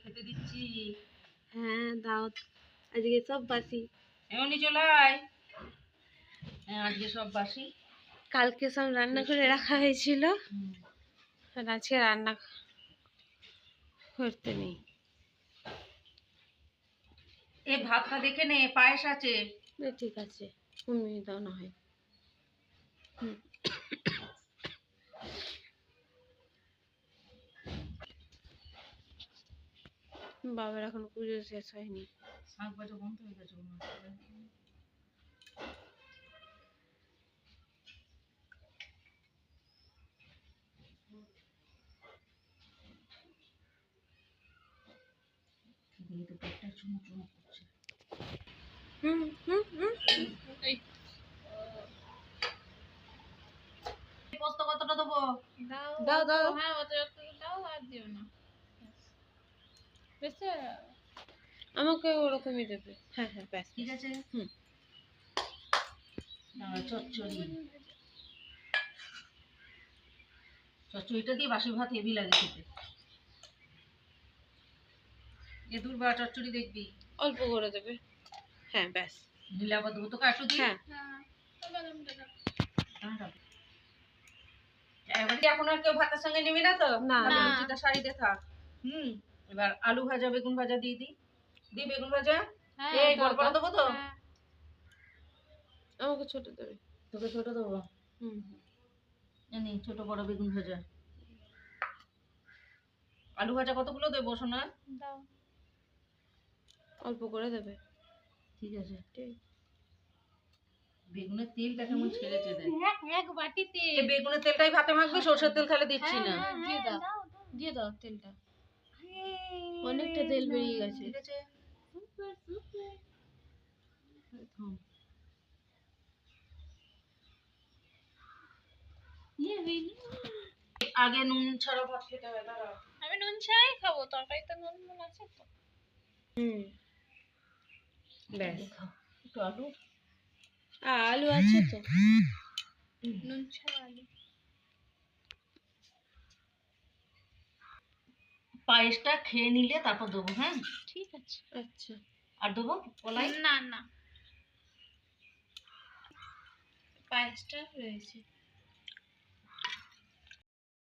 খেতে দিচ্ছি। হ্যাঁ দাও, আজকে সব বাসি। এমনি চলে আয়। হ্যাঁ আজকে সব বাসি। কালকে সব রান্না করে রাখা হয়েছিল, আর আজকে রান্না করতে নেই। এ ভাতটা দেখে নে, পায়েস আছে। ঠিক আছে, তুমি দাও না হয়। বাবার এখন পুজো শেষ হয়নি। শাক বাজা বন্ধ হয়ে গেছে। পেটটা চুমুক চুমুক করছে। পোস্ত কতটা দেবো? দাও দাও। হ্যাঁ অত দাও, আর দিও না। বেশ আমাকে ওরকমই দেবে। হ্যাঁ হ্যাঁ ব্যাস ঠিক আছে। চচ্চড়ি, চচ্চড়িটা দিয়ে বাসি ভাত হেভি লাগে খেতে। এ দূর বা চচ্চড়ি দেখবি অল্প করে দেবে। হ্যাঁ ব্যাস। নীলাবা দেবো তোকে একটু দিয়ে। এবারে এখন আর কেউ ভাতের সঙ্গে নিবি না তো? না না। লুচিটা সাইডে থাক। এবার আলু ভাজা বেগুন ভাজা দিয়ে দি। দি বেগুন ভাজা। এই বড় বড় দেবো তো? আমাকে ছোট দেবে। তোকে ছোট দেবো? জানি ছোট বড় বেগুন ভাজা। আলু ভাজা কতগুলো দেবো সোনা? দাও। অল্প করে দেবে। ঠিক আছে। বেগুনের তেলটা কেমন ছেড়েছে দেখ। এক বাটিতে এই বেগুনের তেলটাই ভাতে মাখবি, সরষের তেল তাহলে দিচ্ছি না। দিয়ে দাও, দিয়ে দাও তেলটা। অনেকটা তেল বেরিয়ে গেছে। ঠিক আছে। আগে নুন ছাড়া ভাত খেতে হয়। দাঁড়াও, আমি নুন ছাড়াই খাবো, তরকারিতে নুন আছে তো। ব্যাস। একটু আলু, আলু আছে তো। নুন ছাড়া আলু। পায়েসটা খেয়ে নিলে তারপর দেবো। হ্যাঁ ঠিক আছে। আচ্ছা। আর দেবো কলাই? না না, পায়েসটা রয়েছে।